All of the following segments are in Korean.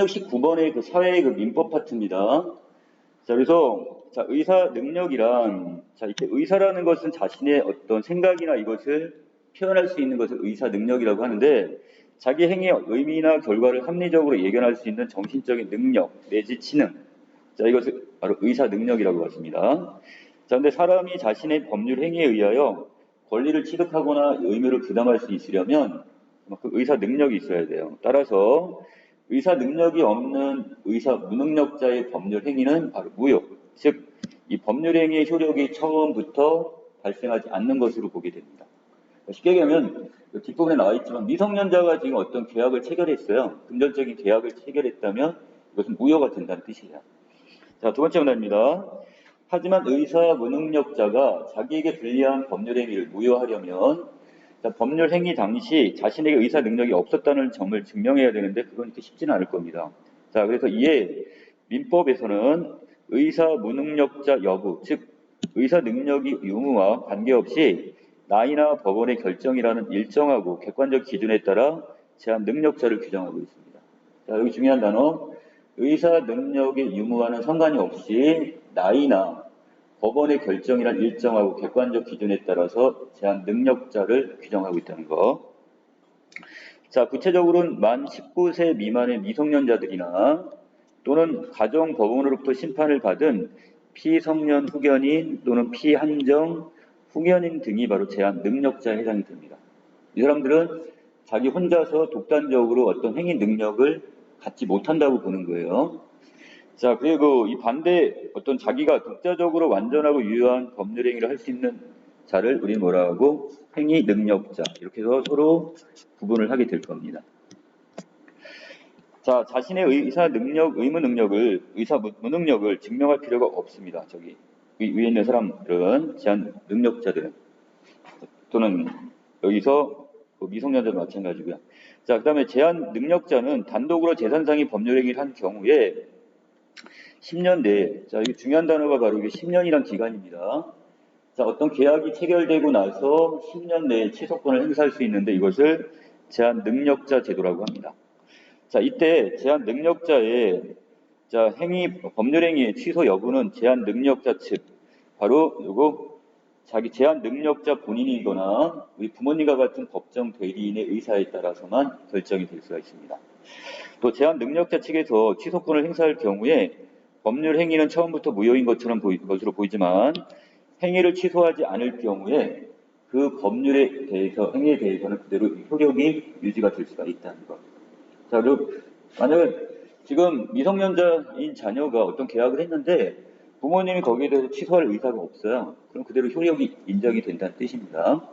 19번의 그 사회의 그 민법 파트입니다. 자, 그래서 자, 의사 능력이란 자, 이렇게 의사라는 것은 자신의 어떤 생각이나 이것을 표현할 수 있는 것을 의사 능력이라고 하는데 자기 행위의 의미나 결과를 합리적으로 예견할 수 있는 정신적인 능력 내지 지능. 자, 이것을 바로 의사 능력이라고 하십니다. 자, 근데 사람이 자신의 법률 행위에 의하여 권리를 취득하거나 의무를 부담할 수 있으려면 그 의사 능력이 있어야 돼요. 따라서 의사 능력이 없는 의사 무능력자의 법률 행위는 바로 무효. 즉, 이 법률 행위의 효력이 처음부터 발생하지 않는 것으로 보게 됩니다. 쉽게 얘기하면 뒷부분에 나와 있지만 미성년자가 지금 어떤 계약을 체결했어요. 금전적인 계약을 체결했다면 이것은 무효가 된다는 뜻이에요. 자, 두 번째 문제입니다. 하지만 의사 무능력자가 자기에게 불리한 법률 행위를 무효하려면 자, 법률 행위 당시 자신에게 의사 능력이 없었다는 점을 증명해야 되는데 그건 이렇게 쉽지는 않을 겁니다. 자, 그래서 이에 민법에서는 의사 무능력자 여부, 즉 의사 능력이 유무와 관계없이 나이나 법원의 결정이라는 일정하고 객관적 기준에 따라 제한 능력자를 규정하고 있습니다. 자, 여기 중요한 단어 의사 능력의 유무와는 상관이 없이 나이나 법원의 결정이란 일정하고 객관적 기준에 따라서 제한 능력자를 규정하고 있다는 것. 자, 구체적으로는 만 19세 미만의 미성년자들이나 또는 가정법원으로부터 심판을 받은 피성년 후견인 또는 피한정 후견인 등이 바로 제한 능력자에 해당이 됩니다. 이 사람들은 자기 혼자서 독단적으로 어떤 행위 능력을 갖지 못한다고 보는 거예요. 자, 그리고 이 반대 어떤 자기가 독자적으로 완전하고 유효한 법률 행위를 할 수 있는 자를 우리 뭐라 하고 행위 능력자 이렇게 해서 서로 구분을 하게 될 겁니다. 자, 자신의 의사 능력, 의무 능력을 의사 무능력을 증명할 필요가 없습니다. 저기 위에 있는 사람들은 제한 능력자들은 또는 여기서 미성년자도 마찬가지고요. 자, 그다음에 제한 능력자는 단독으로 재산상의 법률 행위를 한 경우에 10년 내에, 자, 이게 중요한 단어가 바로 이게 10년이란 기간입니다. 자, 어떤 계약이 체결되고 나서 10년 내에 취소권을 행사할 수 있는데 이것을 제한 능력자 제도라고 합니다. 자, 이때 제한 능력자의 자, 법률 행위의 취소 여부는 제한 능력자 측, 바로 요거 자기 제한 능력자 본인이거나 우리 부모님과 같은 법정 대리인의 의사에 따라서만 결정이 될 수가 있습니다. 또 제한 능력자 측에서 취소권을 행사할 경우에 법률 행위는 처음부터 무효인 것처럼 것으로 보이지만 행위를 취소하지 않을 경우에 그 법률에 대해서 행위에 대해서는 그대로 효력이 유지가 될 수가 있다는 것. 자, 그리고 만약에 지금 미성년자인 자녀가 어떤 계약을 했는데 부모님이 거기에 대해서 취소할 의사가 없어요. 그럼 그대로 효력이 인정이 된다는 뜻입니다.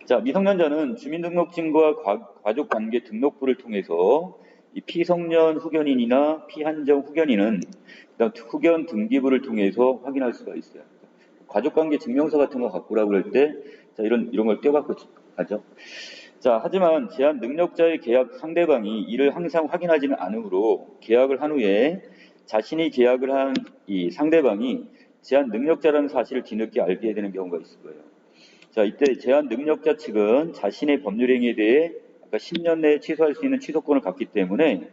자, 미성년자는 주민등록증과 가족관계 등록부를 통해서 이 피성년 후견인이나 피한정 후견인은 그다음 후견 등기부를 통해서 확인할 수가 있어요. 가족관계 증명서 같은 거 갖고 오라고 그럴 때 자, 이런 걸 떼어갖고 가죠. 자, 하지만 제한 능력자의 계약 상대방이 이를 항상 확인하지는 않으므로 계약을 한 후에 자신이 계약을 한 이 상대방이 제한 능력자라는 사실을 뒤늦게 알게 되는 경우가 있을 거예요. 자, 이때 제한 능력자 측은 자신의 법률 행위에 대해 아까 10년 내에 취소할 수 있는 취소권을 갖기 때문에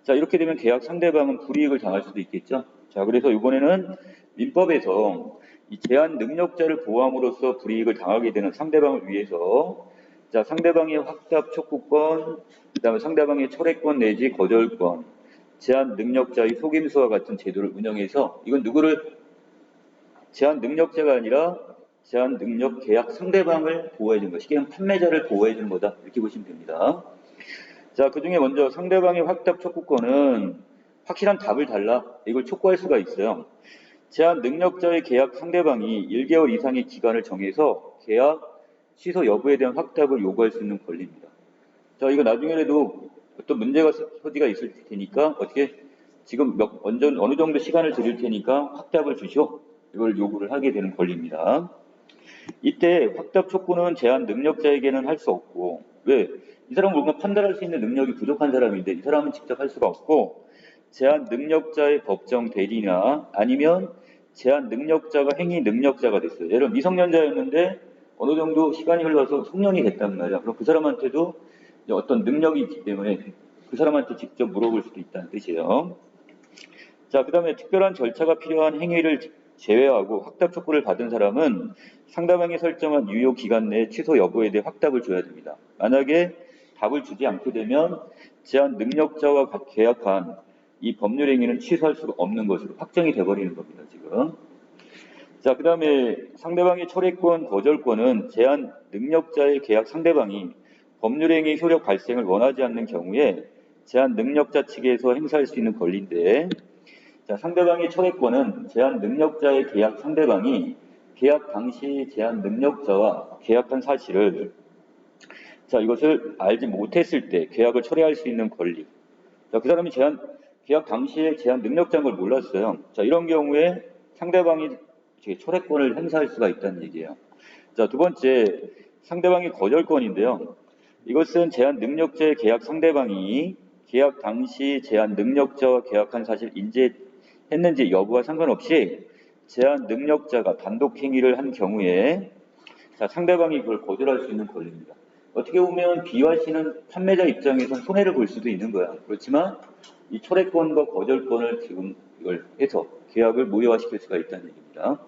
자, 이렇게 되면 계약 상대방은 불이익을 당할 수도 있겠죠. 자, 그래서 이번에는 민법에서 이 제한 능력자를 보호함으로써 불이익을 당하게 되는 상대방을 위해서 자, 상대방의 확답 촉구권, 그다음에 상대방의 철회권 내지 거절권, 제한 능력자의 속임수와 같은 제도를 운영해서 이건 누구를 제한 능력자가 아니라 제한 능력 계약 상대방을 보호해 주는 것, 쉽게 하면 판매자를 보호해 주는 거다 이렇게 보시면 됩니다. 자, 그 중에 먼저 상대방의 확답 촉구권은 확실한 답을 달라 이걸 촉구할 수가 있어요. 제한 능력자의 계약 상대방이 1개월 이상의 기간을 정해서 계약 취소 여부에 대한 확답을 요구할 수 있는 권리입니다. 자, 이거 나중에라도 어떤 문제가 소지가 있을 테니까 어떻게 지금 어느 정도 시간을 드릴 테니까 확답을 주시오. 이걸 요구를 하게 되는 권리입니다. 이때 확답 촉구는 제한 능력자에게는 할 수 없고 왜? 이 사람은 뭔가 판단할 수 있는 능력이 부족한 사람인데 이 사람은 직접 할 수가 없고 제한 능력자의 법정 대리나 아니면 제한 능력자가 행위 능력자가 됐어요. 예를 들어 미성년자였는데 어느 정도 시간이 흘러서 성년이 됐단 말이야. 그럼 그 사람한테도 어떤 능력이 있기 때문에 그 사람한테 직접 물어볼 수도 있다는 뜻이에요. 자, 그 다음에 특별한 절차가 필요한 행위를 제외하고 확답 촉구를 받은 사람은 상대방이 설정한 유효 기간 내에 취소 여부에 대해 확답을 줘야 됩니다. 만약에 답을 주지 않게 되면 제한 능력자와 계약한 이 법률 행위는 취소할 수가 없는 것으로 확정이 돼버리는 겁니다, 지금. 자, 그 다음에 상대방의 철회권, 거절권은 제한 능력자의 계약 상대방이 법률행위 효력 발생을 원하지 않는 경우에 제한 능력자 측에서 행사할 수 있는 권리인데, 자, 상대방의 철회권은 제한 능력자의 계약 상대방이 계약 당시 제한 능력자와 계약한 사실을, 자, 이것을 알지 못했을 때 계약을 철회할 수 있는 권리. 자, 그 사람이 계약 당시에 제한 능력자인 걸 몰랐어요. 자, 이런 경우에 상대방이 철회권을 행사할 수가 있다는 얘기예요. 자, 두 번째, 상대방의 거절권인데요. 이것은 제한 능력자의 계약 상대방이 계약 당시 제한 능력자와 계약한 사실을 인지했는지 여부와 상관없이 제한 능력자가 단독 행위를 한 경우에, 자, 상대방이 그걸 거절할 수 있는 권리입니다. 어떻게 보면 B와 C는 판매자 입장에서 손해를 볼 수도 있는 거야. 그렇지만 이 철회권과 거절권을 지금 이걸 해서 계약을 무효화시킬 수가 있다는 얘기입니다.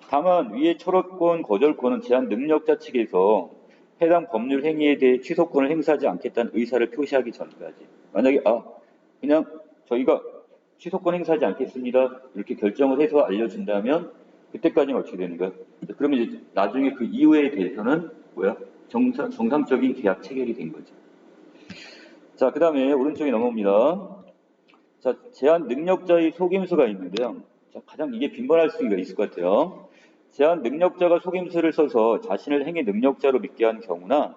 다만 위의 철회권, 거절권은 제한 능력자 측에서 해당 법률 행위에 대해 취소권을 행사하지 않겠다는 의사를 표시하기 전까지, 만약에 그냥 저희가 취소권 행사하지 않겠습니다 이렇게 결정을 해서 알려준다면 그때까지는 어떻게 되는 거야? 그러면 이제 나중에 그 이후에 대해서는 정상적인 계약 체결이 된 거죠. 자, 그 다음에 오른쪽에 넘어옵니다. 자, 제한 능력자의 속임수가 있는데요. 자, 가장 이게 빈번할 수가 있을 것 같아요. 제한 능력자가 속임수를 써서 자신을 행위 능력자로 믿게 한 경우나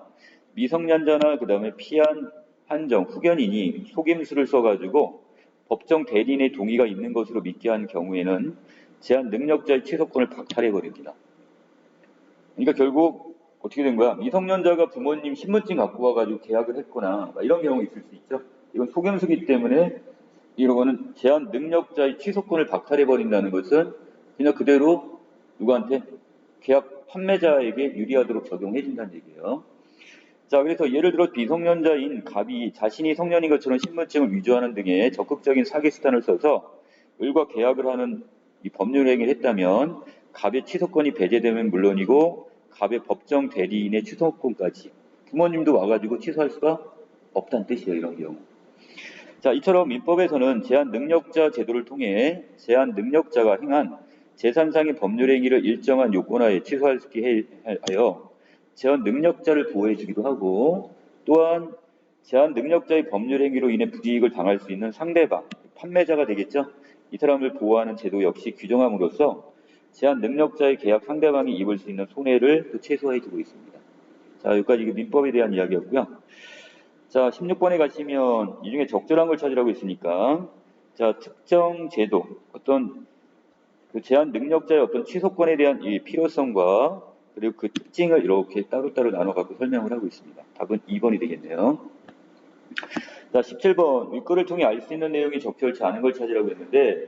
미성년자나 그 다음에 피한 한정, 후견인이 속임수를 써가지고 법정 대리인의 동의가 있는 것으로 믿게 한 경우에는 제한 능력자의 취소권을 박탈해버립니다. 그러니까 결국 어떻게 된 거야? 미성년자가 부모님 신분증 갖고 와가지고 계약을 했거나 이런 경우가 있을 수 있죠. 이건 속임수기 때문에 이런 거는 제한 능력자의 취소권을 박탈해버린다는 것은 그냥 그대로 누구한테? 계약 판매자에게 유리하도록 적용해준다는 얘기예요. 자, 그래서 예를 들어 비성년자인 갑이 자신이 성년인 것처럼 신분증을 위조하는 등의 적극적인 사기수단을 써서 을과 계약을 하는 이 법률 행위를 했다면 갑의 취소권이 배제되면 물론이고 갑의 법정 대리인의 취소권까지 부모님도 와가지고 취소할 수가 없다는 뜻이에요. 이런 경우. 자, 이처럼 민법에서는 제한 능력자 제도를 통해 제한 능력자가 행한 재산상의 법률 행위를 일정한 요건하에 취소할 수 있게 하여 제한 능력자를 보호해 주기도 하고, 또한 제한 능력자의 법률 행위로 인해 불이익을 당할 수 있는 상대방, 판매자가 되겠죠. 이 사람을 보호하는 제도 역시 규정함으로써 제한 능력자의 계약 상대방이 입을 수 있는 손해를 또 최소화해 주고 있습니다. 자, 여기까지 민법에 대한 이야기였고요. 자, 16번에 가시면 이 중에 적절한 걸 찾으라고 했으니까, 자, 특정 제도, 어떤 그 제한 능력자의 어떤 취소권에 대한 이 필요성과 그리고 그 특징을 이렇게 따로따로 나눠갖고 설명을 하고 있습니다. 답은 2번이 되겠네요. 자, 17번 윗글을 통해 알 수 있는 내용이 적절치 않은 걸 찾으라고 했는데,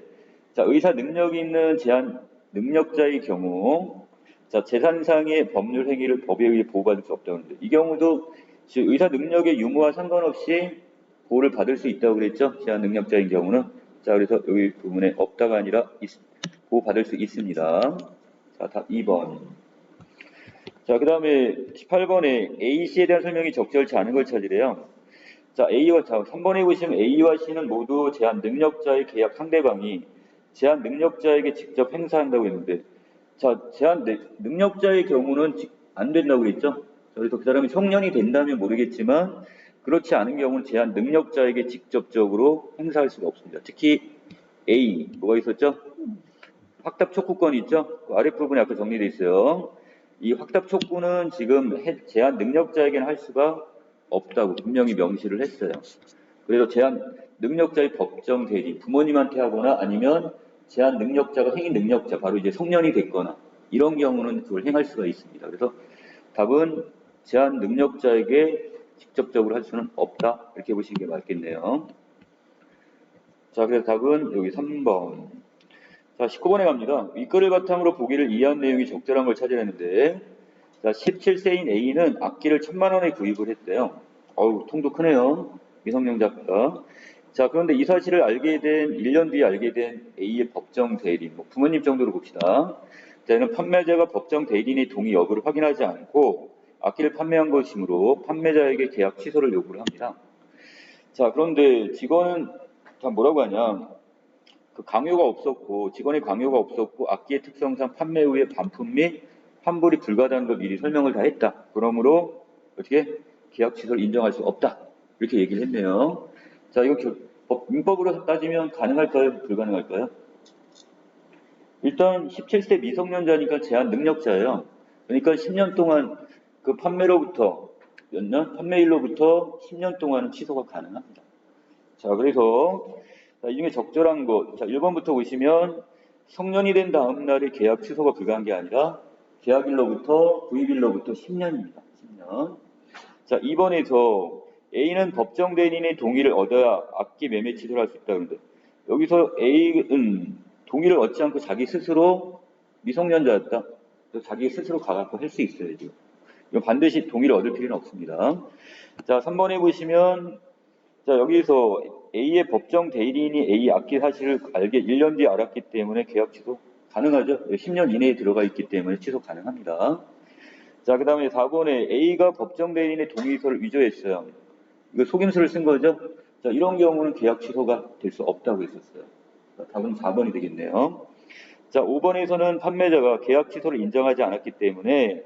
자, 의사 능력이 있는 제한 능력자의 경우, 자, 재산상의 법률 행위를 법에 의해 보호받을 수 없다고 하는데, 이 경우도 의사 능력의 유무와 상관없이 보호를 받을 수 있다고 그랬죠. 제한 능력자인 경우는. 자, 그래서 여기 부분에 없다가 아니라 보호받을 수 있습니다. 자, 답 2번. 자, 그 다음에 18번에 A, C에 대한 설명이 적절치 않은 걸 찾으래요. 자, 3번에 보시면 A와 C는 모두 제한 능력자의 계약 상대방이 제한 능력자에게 직접 행사한다고 했는데, 자, 제한 능력자의 경우는 안 된다고 그랬죠? 그래서 그 사람이 성년이 된다면 모르겠지만, 그렇지 않은 경우는 제한 능력자에게 직접적으로 행사할 수가 없습니다. 특히 A, 뭐가 있었죠? 확답 촉구권이 있죠? 그 아랫부분에 아까 정리되어 있어요. 이 확답 촉구는 지금 제한 능력자에게는 할 수가 없다고 분명히 명시를 했어요. 그래서 제한 능력자의 법정 대리, 부모님한테 하거나 아니면 제한 능력자가 행위 능력자, 바로 이제 성년이 됐거나 이런 경우는 그걸 행할 수가 있습니다. 그래서 답은 제한 능력자에게 직접적으로 할 수는 없다. 이렇게 보시는 게 맞겠네요. 자, 그래서 답은 여기 3번. 자, 19번에 갑니다. 윗글을 바탕으로 보기를 이해한 내용이 적절한 걸 찾으려는데, 자, 17세인 A는 악기를 1,000만 원에 구입을 했대요. 어우, 통도 크네요. 미성년자입니다. 자, 그런데 이 사실을 알게 된 1년 뒤에 알게 된 A의 법정 대리인, 뭐 부모님 정도로 봅시다. 자, 이는 판매자가 법정 대리인의 동의 여부를 확인하지 않고 악기를 판매한 것이므로 판매자에게 계약 취소를 요구를 합니다. 자, 그런데 직원은 다 뭐라고 하냐? 그 강요가 없었고 직원의 강요가 없었고 악기의 특성상 판매 후에 반품 및 환불이 불가하다는 걸 미리 설명을 다 했다. 그러므로 어떻게 계약 취소를 인정할 수 없다. 이렇게 얘기를 했네요. 자, 이거 민법으로 따지면 가능할까요? 불가능할까요? 일단 17세 미성년자니까 제한 능력자예요. 그러니까 10년 동안 그 판매로부터 몇 년? 판매일로부터 10년 동안은 취소가 가능합니다. 자, 그래서 자, 이 중에 적절한 것. 자, 1번부터 보시면 성년이 된 다음 날에 계약 취소가 불가한 게 아니라 계약일로부터 구입일로부터 10년입니다. 10년. 자, 2번에서 A는 법정 대리인의 동의를 얻어야 악기 매매 취소를 할 수 있다 그러는데 여기서 A는 동의를 얻지 않고 자기 스스로 미성년자였다. 그래서 자기 스스로 가갖고 할 수 있어야죠. 이건 반드시 동의를 얻을 필요는 없습니다. 자, 3번에 보시면 자, 여기서 A의 법정 대리인이 A 악기 사실을 알게 1년 뒤에 알았기 때문에 계약 취소 가능하죠. 10년 이내에 들어가 있기 때문에 취소 가능합니다. 자, 그 다음에 4번에 A가 법정 대리인의 동의서를 위조했어요. 이거 속임수를 쓴 거죠. 자, 이런 경우는 계약 취소가 될 수 없다고 했었어요. 자, 답은 4번이 되겠네요. 자, 5번에서는 판매자가 계약 취소를 인정하지 않았기 때문에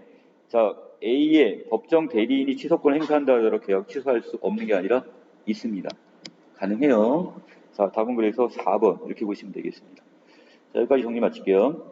자, A의 법정 대리인이 취소권을 행사한다 하더라도 계약 취소할 수 없는 게 아니라 있습니다. 가능해요. 자, 답은 그래서 4번 이렇게 보시면 되겠습니다. 자, 여기까지 정리 마칠게요.